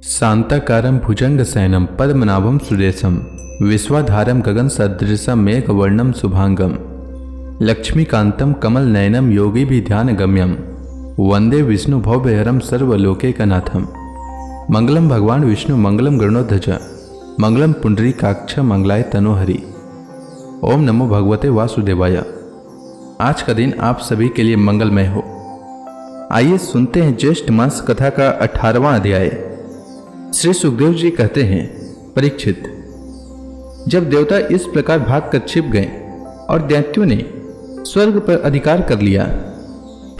शांताकारं भुजंगशयनं पद्मनाभं सुरेशं विश्वाधारं गगनसदृशं मेघवर्णं शुभांगं लक्ष्मीकान्तं कमलनयनं योगिभिध्यानगम्यं वंदे विष्णुभवभयहरं सर्वलोकैकनाथं। मंगलम भगवान विष्णु मंगलम गरुड़ध्वज मंगलम पुंडरीकाक्ष मंगलाय तनोहरि। ओम नमो भगवते वासुदेवाय। आज का दिन आप सभी के लिए मंगलमय हो। आइए सुनते हैं ज्येष्ठ मास कथा का 18वां अध्याय। श्री सुखदेव जी कहते हैं, परीक्षित, जब देवता इस प्रकार भागकर छिप गए और दैत्यों ने स्वर्ग पर अधिकार कर लिया,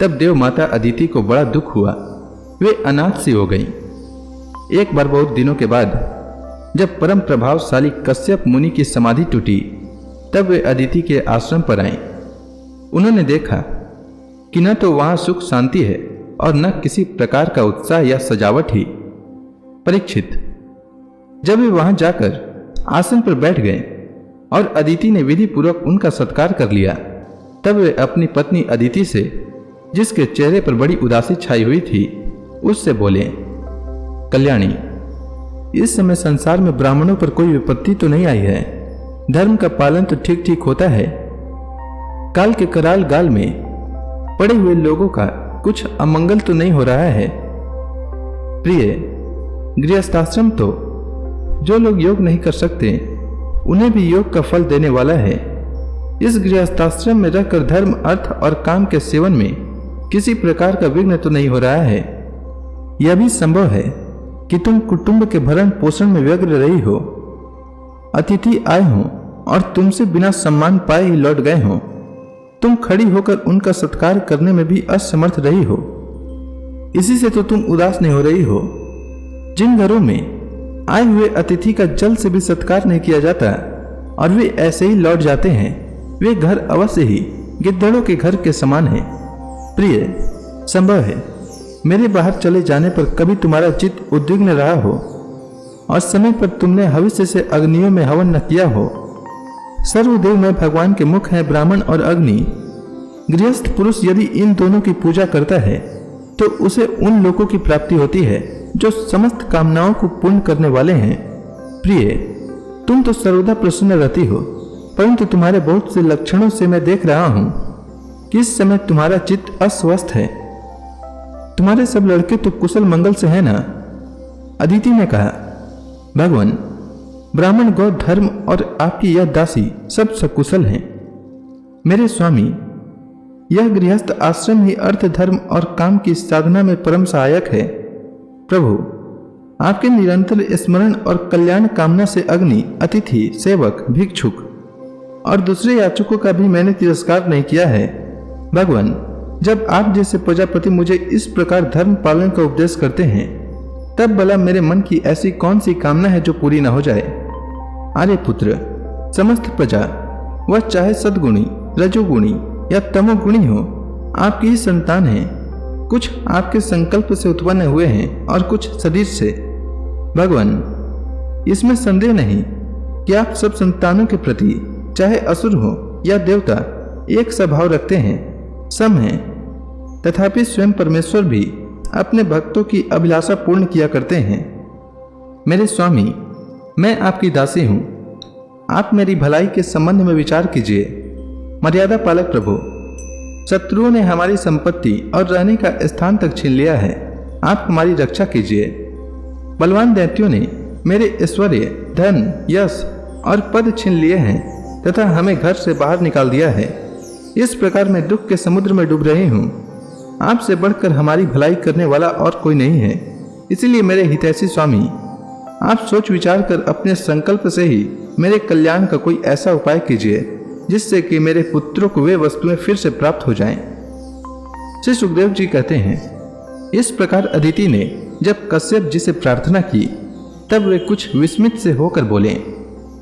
तब देव माता अदिति को बड़ा दुख हुआ। वे अनाथ सी हो गईं। एक बार बहुत दिनों के बाद जब परम प्रभावशाली कश्यप मुनि की समाधि टूटी, तब वे अदिति के आश्रम पर आए। उन्होंने देखा कि न तो वहां सुख शांति है और न किसी प्रकार का उत्साह या सजावट ही। परीक्षित, जब वे वहां जाकर आसन पर बैठ गए और अदिति ने विधि पूर्वक उनका सत्कार कर लिया, तब वे अपनी पत्नी अदिति से, जिसके चेहरे पर बड़ी उदासी छाई हुई थी, उससे बोले, कल्याणी, इस समय संसार में ब्राह्मणों पर कोई विपत्ति तो नहीं आई है। धर्म का पालन तो ठीक ठीक होता है। काल के कराल गाल में पड़े हुए लोगों का कुछ अमंगल तो नहीं हो रहा है। प्रिय, गृहस्थाश्रम तो जो लोग योग नहीं कर सकते उन्हें भी योग का फल देने वाला है। इस गृहस्थाश्रम में रहकर धर्म, अर्थ और काम के सेवन में किसी प्रकार का विघ्न तो नहीं हो रहा है। यह भी संभव है कि तुम कुटुंब के भरण पोषण में व्यग्र रही हो, अतिथि आए हों और तुमसे बिना सम्मान पाए ही लौट गए हों। तुम खड़ी होकर उनका सत्कार करने में भी असमर्थ रही हो। इसी से तो तुम उदास नहीं हो रही हो। जिन घरों में आए हुए अतिथि का जल से भी सत्कार नहीं किया जाता और वे ऐसे ही लौट जाते हैं, वे घर अवश्य ही गिद्धड़ों के घर के समान हैं। प्रिय, संभव है मेरे बाहर चले जाने पर कभी तुम्हारा चित्त उद्विग्न रहा हो और समय पर तुमने भविष्य से अग्नियों में हवन न किया हो। सर्वदेव में भगवान के मुख है ब्राह्मण और अग्नि। गृहस्थ पुरुष यदि इन दोनों की पूजा करता है तो उसे उन लोगों की प्राप्ति होती है जो समस्त कामनाओं को पूर्ण करने वाले हैं। प्रिय, तुम तो सर्वदा प्रसन्न रहती हो, परंतु तुम्हारे बहुत से लक्षणों से मैं देख रहा हूं कि इस समय तुम्हारा चित्त अस्वस्थ है। तुम्हारे सब लड़के तो कुशल मंगल से हैं ना? अदिति ने कहा, भगवान, ब्राह्मण, गौ, धर्म और आपकी यह दासी सब सकुशल हैं। मेरे स्वामी, यह गृहस्थ आश्रम ही अर्थ, धर्म और काम की साधना में परम सहायक है। प्रभु, आपके निरंतर स्मरण और कल्याण कामना से अग्नि, अतिथि, सेवक, भिक्षुक और दूसरे याचकों का भी मैंने तिरस्कार नहीं किया है। भगवान, जब आप जैसे प्रजापति मुझे इस प्रकार धर्म पालन का उपदेश करते हैं, तब भला मेरे मन की ऐसी कौन सी कामना है जो पूरी न हो जाए। आर्यपुत्र, समस्त प्रजा, वह चाहे सद्गुणी, रजोगुणी या तमोगुणी हो, आपकी ही संतान है। कुछ आपके संकल्प से उत्पन्न हुए हैं और कुछ शरीर से। भगवान, इसमें संदेह नहीं कि आप सब संतानों के प्रति, चाहे असुर हो या देवता, एक स्वभाव रखते हैं, सम हैं। तथापि स्वयं परमेश्वर भी अपने भक्तों की अभिलाषा पूर्ण किया करते हैं। मेरे स्वामी, मैं आपकी दासी हूं। आप मेरी भलाई के संबंध में विचार कीजिए। मर्यादा पालक प्रभु, शत्रुओं ने हमारी संपत्ति और रहने का स्थान तक छीन लिया है। आप हमारी रक्षा कीजिए। बलवान दैत्यों ने मेरे ऐश्वर्य, धन, यश और पद छीन लिए हैं तथा हमें घर से बाहर निकाल दिया है। इस प्रकार मैं दुख के समुद्र में डूब रही हूँ। आपसे बढ़कर हमारी भलाई करने वाला और कोई नहीं है। इसलिए मेरे हितैषी स्वामी, आप सोच विचार कर अपने संकल्प से ही मेरे कल्याण का कोई ऐसा उपाय कीजिए जिससे कि मेरे पुत्रों को वे वस्तुएं फिर से प्राप्त हो जाएं। श्री सुखदेव जी कहते हैं, इस प्रकार अदिति ने जब कश्यप जी से प्रार्थना की, तब वे कुछ विस्मित से होकर बोले,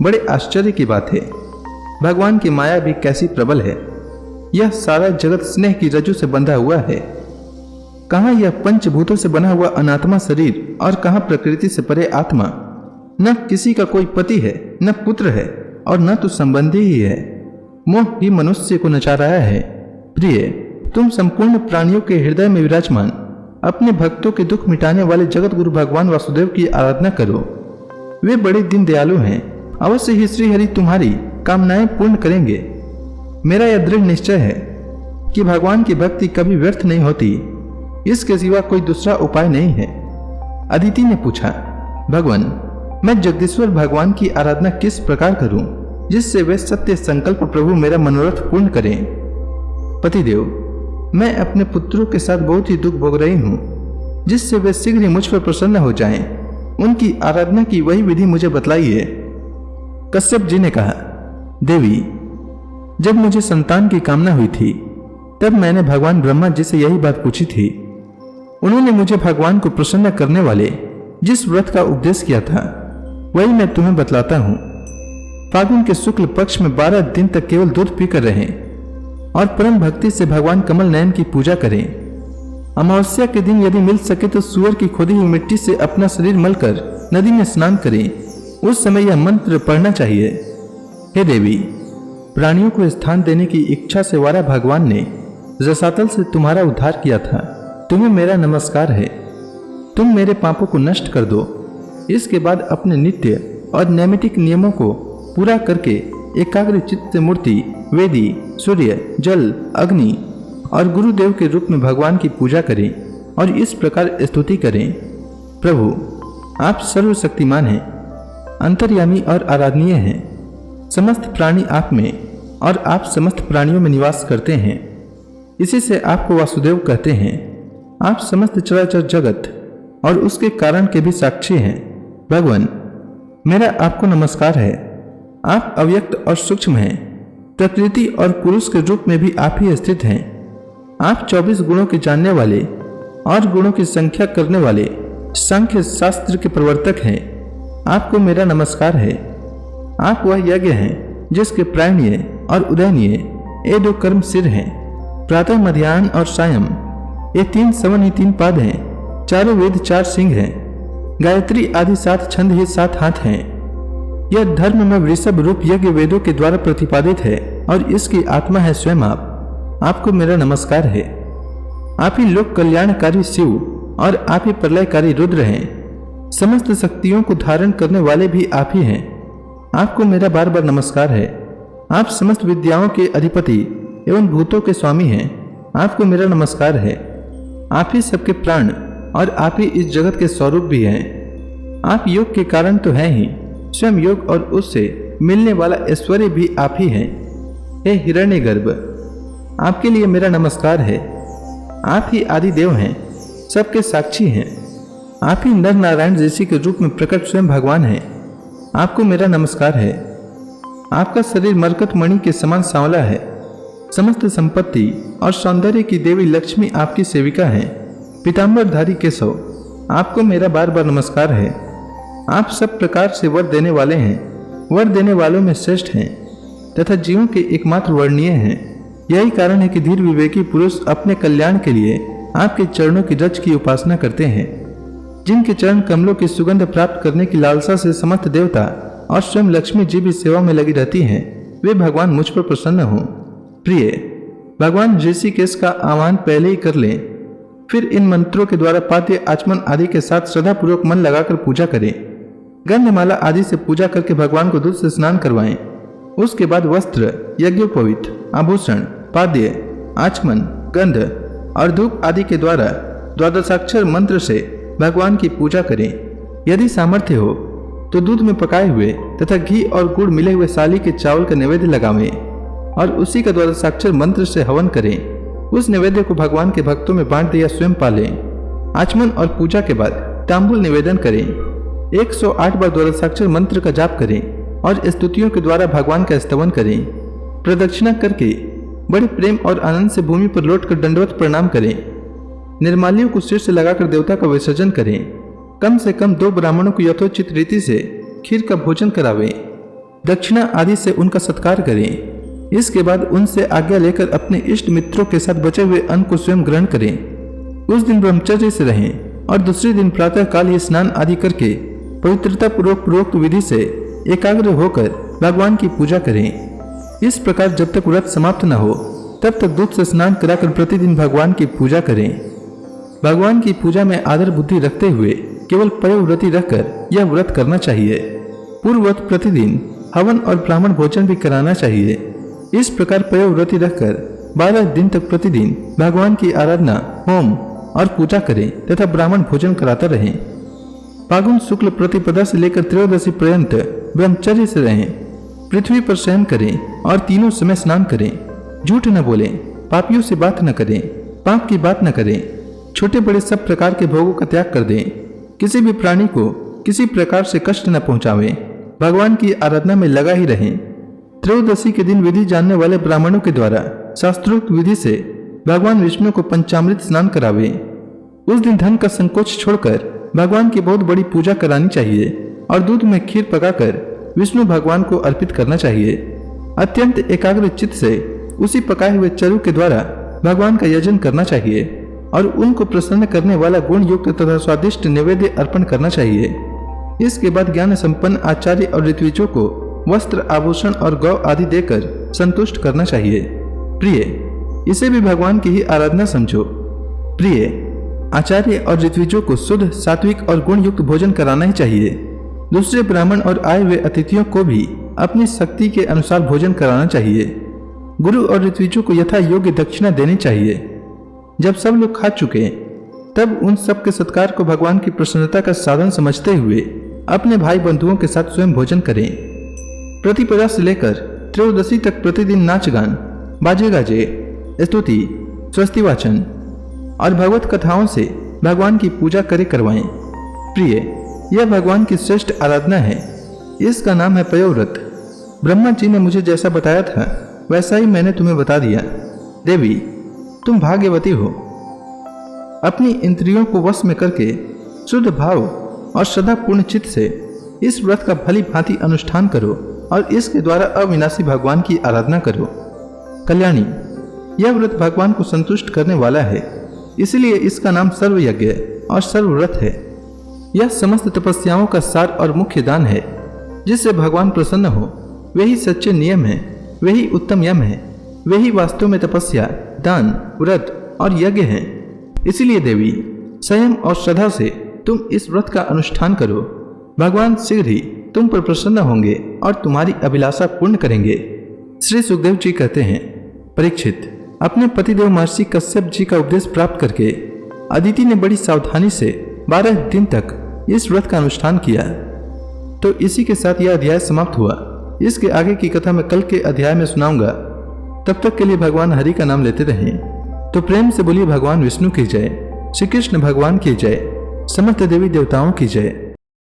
बड़े आश्चर्य की बात है। भगवान की माया भी कैसी प्रबल है। यह सारा जगत स्नेह की रज्जु से बंधा हुआ है। कहाँ यह पंचभूतों से बना हुआ अनात्मा शरीर और कहाँ प्रकृति से परे आत्मा। न किसी का कोई पति है, न पुत्र है और न तो संबंधी ही है। मोह ही मनुष्य को नचा रहा है। प्रिय, तुम संपूर्ण प्राणियों के हृदय में विराजमान अपने भक्तों के दुख मिटाने वाले जगत गुरु भगवान वासुदेव की आराधना करो। वे बड़े दीन दयालु हैं, अवश्य ही श्रीहरि तुम्हारी कामनाएं पूर्ण करेंगे। मेरा यह दृढ़ निश्चय है कि भगवान की भक्ति कभी व्यर्थ नहीं होती, इसके सिवा कोई दूसरा उपाय नहीं है। अदिति ने पूछा, भगवान, मैं जगदीश्वर भगवान की आराधना किस प्रकार करूं जिससे वे सत्य संकल्प प्रभु मेरा मनोरथ पूर्ण करें? पतिदेव, मैं अपने पुत्रों के साथ बहुत ही दुख भोग रही हूँ, जिससे वे शीघ्र ही मुझ पर प्रसन्न हो जाएं। उनकी आराधना की वही विधि मुझे बतलाइए। कश्यप जी ने कहा, देवी, जब मुझे संतान की कामना हुई थी तब मैंने भगवान ब्रह्मा जी से यही बात पूछी थी। उन्होंने मुझे भगवान को प्रसन्न करने वाले जिस व्रत का उपदेश किया था वही मैं तुम्हें बतलाता हूँ। फागुन के शुक्ल पक्ष में 12 दिन तक केवल दूध पीकर रहें और परम भक्ति से भगवान कमल नयन की पूजा करें। अमावस्या के दिन यदि मिल सके तो सूअर की खोदी हुई मिट्टी से अपना शरीर मलकर नदी में स्नान करें। उस समय यह मंत्र पढ़ना चाहिए, हे देवी, प्राणियों को स्थान देने की इच्छा से वारा भगवान ने रसातल से तुम्हारा उद्धार किया था। तुम्हें मेरा नमस्कार है। तुम मेरे पापों को नष्ट कर दो। इसके बाद अपने नित्य और नैमितिक नियमों को पूरा करके एकाग्र चित्त से मूर्ति, वेदी, सूर्य, जल, अग्नि और गुरुदेव के रूप में भगवान की पूजा करें और इस प्रकार स्तुति करें, प्रभु, आप सर्वशक्तिमान हैं, अंतर्यामी और आराधनीय हैं। समस्त प्राणी आप में और आप समस्त प्राणियों में निवास करते हैं। इसी से आपको वासुदेव कहते हैं। आप समस्त चराचर जगत और उसके कारण के भी साक्षी हैं। भगवान, मेरा आपको नमस्कार है। आप अव्यक्त और सूक्ष्म हैं। प्रकृति और पुरुष के रूप में भी आप ही स्थित हैं। आप 24 गुणों के जानने वाले और गुणों की संख्या करने वाले सांख्य शास्त्र के प्रवर्तक हैं। आपको मेरा नमस्कार है। आप वह यज्ञ हैं जिसके प्रायणीय और उदयनीय ये 2 कर्म सिर हैं। प्रातः, मध्याह्न और सायं ये 3 सवन ही 3 पाद हैं। चारों वेद 4 सिंह हैं। गायत्री आदि 7 छंद ही 7 हाथ हैं। यह धर्म में वृषभ रूप यज्ञ वेदों के द्वारा प्रतिपादित है और इसकी आत्मा है स्वयं आप। आपको मेरा नमस्कार है। आप ही लोक कल्याणकारी शिव और आप ही प्रलयकारी रुद्र हैं। समस्त शक्तियों को धारण करने वाले भी आप ही हैं। आपको मेरा बार बार नमस्कार है। आप समस्त विद्याओं के अधिपति एवं भूतों के स्वामी हैं। आपको मेरा नमस्कार है। आप ही सबके प्राण और आप ही इस जगत के स्वरूप भी हैं। आप योग के कारण तो हैं ही, स्वयं योग और उससे मिलने वाला ऐश्वर्य भी आप ही हैं। हे हिरण्यगर्भ, आपके लिए मेरा नमस्कार है। आप ही आदि देव हैं, सबके साक्षी हैं। आप ही नर नारायण ऋषि के रूप में प्रकट स्वयं भगवान हैं। आपको मेरा नमस्कार है। आपका शरीर मरकत मणि के समान सांवला है। समस्त संपत्ति और सौंदर्य की देवी लक्ष्मी आपकी सेविका हैं। पीताम्बरधारी केशव, आपको मेरा बार बार नमस्कार है। आप सब प्रकार से वर देने वाले हैं, वर देने वालों में श्रेष्ठ हैं तथा जीवों के एकमात्र वर्णीय हैं। यही कारण है कि धीर विवेकी पुरुष अपने कल्याण के लिए आपके चरणों की रज की उपासना करते हैं। जिनके चरण कमलों की सुगंध प्राप्त करने की लालसा से समस्त देवता और स्वयं लक्ष्मी जी भी सेवा में लगी रहती हैं, वे भगवान मुझ पर प्रसन्न हों। प्रिय भगवान ऋषिकेश का आह्वान पहले ही कर लें, फिर इन मंत्रों के द्वारा पाद्य, आचमन आदि के साथ श्रद्धापूर्वक मन लगाकर पूजा करें। गंधमाला आदि से पूजा करके भगवान को दूध से स्नान करवाएं। उसके बाद वस्त्र, यज्ञोपवीत, आभूषण, पाद्य, आचमन, गंध और धूप आदि के द्वारा द्वादशाक्षर मंत्र से भगवान की पूजा करें। यदि सामर्थ्य हो तो दूध में पकाए हुए तथा घी और गुड़ मिले हुए साली के चावल का नैवेद्य लगावें और उसी का द्वादशाक्षर मंत्र से हवन करें। उस नैवेद्य को भगवान के भक्तों में बांट दिया स्वयं पालें। आचमन और पूजा के बाद तांबुल निवेदन करें। 108 बार द्वादशाक्षर मंत्र का जाप करें और स्तुतियों के द्वारा भगवान का स्तवन करें। प्रदक्षिणा करके बड़े प्रेम और आनंद से भूमि पर लौटकर दंडवत प्रणाम करें। निर्माल्यों को सिर से लगाकर देवता का विसर्जन करें। कम से कम 2 ब्राह्मणों को यथोचित रीति से खीर का भोजन करावें। दक्षिणा आदि से उनका सत्कार करें। इसके बाद उनसे आज्ञा लेकर अपने इष्ट मित्रों के साथ बचे हुए अन्न को स्वयं ग्रहण करें। उस दिन ब्रह्मचर्य से रहें और दूसरे दिन प्रातः काल ही स्नान आदि करके पवित्रता पूर्वक विधि से एकाग्र होकर भगवान की पूजा करें। इस प्रकार जब तक व्रत समाप्त न हो तब तक दूध से स्नान कराकर प्रतिदिन भगवान की पूजा करें। भगवान की पूजा में आदर बुद्धि रखते हुए केवल पयोव्रती रहकर यह व्रत करना चाहिए। पूर्ववत प्रतिदिन हवन और ब्राह्मण भोजन भी कराना चाहिए। इस प्रकार पयोव्रती रहकर 12 दिन तक प्रतिदिन भगवान की आराधना, होम और पूजा करें तथा ब्राह्मण भोजन कराते रहें। फागुन शुक्ल प्रतिपदा से लेकर त्रयोदशी पर्यंत ब्रह्मचर्य से रहें। पृथ्वी पर शयन करें और तीनों समय स्नान करें। झूठ न बोलें, पापियों से बात न करें, पाप की बात न करें। छोटे बड़े सब प्रकार के भोगों का त्याग कर दें। किसी भी प्राणी को किसी प्रकार से कष्ट न पहुंचावें। भगवान की आराधना में लगा ही रहें। त्रयोदशी के दिन विधि जानने वाले ब्राह्मणों के द्वारा शास्त्रोक्त विधि से भगवान विष्णु को पंचामृत स्नान करावें। उस दिन धन का संकोच छोड़कर भगवान की बहुत बड़ी पूजा करानी चाहिए और दूध में खीर पकाकर विष्णु भगवान को अर्पित करना चाहिए। अत्यंत एकाग्र चित्त से उसी पकाए हुए चरु के द्वारा भगवान का यजन करना चाहिए और उनको प्रसन्न करने वाला गुण युक्त तथा स्वादिष्ट नैवेद्य अर्पण करना चाहिए। इसके बाद ज्ञान संपन्न आचार्य और ऋत्विजों को वस्त्र, आभूषण और गौ आदि देकर संतुष्ट करना चाहिए। प्रिय, इसे भी भगवान की ही आराधना समझो। प्रिय, आचार्य और ऋत्विजों को शुद्ध, सात्विक और गुण युक्त भोजन कराना ही चाहिए। दूसरे ब्राह्मण और आए हुए अतिथियों को भी अपनी शक्ति के अनुसार भोजन कराना चाहिए। गुरु और ऋत्विजों को यथा योग्य दक्षिणा देनी चाहिए। जब सब लोग खा चुके तब उन सब के सत्कार को भगवान की प्रसन्नता का साधन समझते हुए अपने भाई बंधुओं के साथ स्वयं भोजन करें। प्रतिपदा से लेकर त्रयोदशी तक प्रतिदिन नाच गान, बाजे गाजे, स्तुति, स्वस्ति वाचन और भगवत कथाओं से भगवान की पूजा करे करवाएं। प्रिय, यह भगवान की श्रेष्ठ आराधना है। इसका नाम है पयोव्रत। ब्रह्मा जी ने मुझे जैसा बताया था वैसा ही मैंने तुम्हें बता दिया। देवी, तुम भाग्यवती हो। अपनी इंद्रियों को वश में करके शुद्ध भाव और श्रद्धापूर्ण चित्त से इस व्रत का भली भांति अनुष्ठान करो और इसके द्वारा अविनाशी भगवान की आराधना करो। कल्याणी, यह व्रत भगवान को संतुष्ट करने वाला है, इसलिए इसका नाम सर्वयज्ञ और सर्वव्रत है। यह समस्त तपस्याओं का सार और मुख्य दान है। जिससे भगवान प्रसन्न हो वही सच्चे नियम है, वही उत्तम यम है, वही वास्तव में तपस्या, दान, व्रत और यज्ञ है। इसलिए देवी, संयम और श्रद्धा से तुम इस व्रत का अनुष्ठान करो। भगवान शीघ्र ही तुम पर प्रसन्न होंगे और तुम्हारी अभिलाषा पूर्ण करेंगे। श्री सुखदेव जी कहते हैं, परीक्षित, अपने पतिदेव महर्षि कश्यप जी का उपदेश प्राप्त करके अदिति ने बड़ी सावधानी से 12 दिन तक इस व्रत का अनुष्ठान किया। तो इसी के साथ यह अध्याय समाप्त हुआ। इसके आगे की कथा मैं कल के अध्याय में सुनाऊंगा। तब तक के लिए भगवान हरि का नाम लेते रहें। तो प्रेम से बोलिए भगवान विष्णु की जय, श्री कृष्ण भगवान की जय, समस्त देवी देवताओं की जय।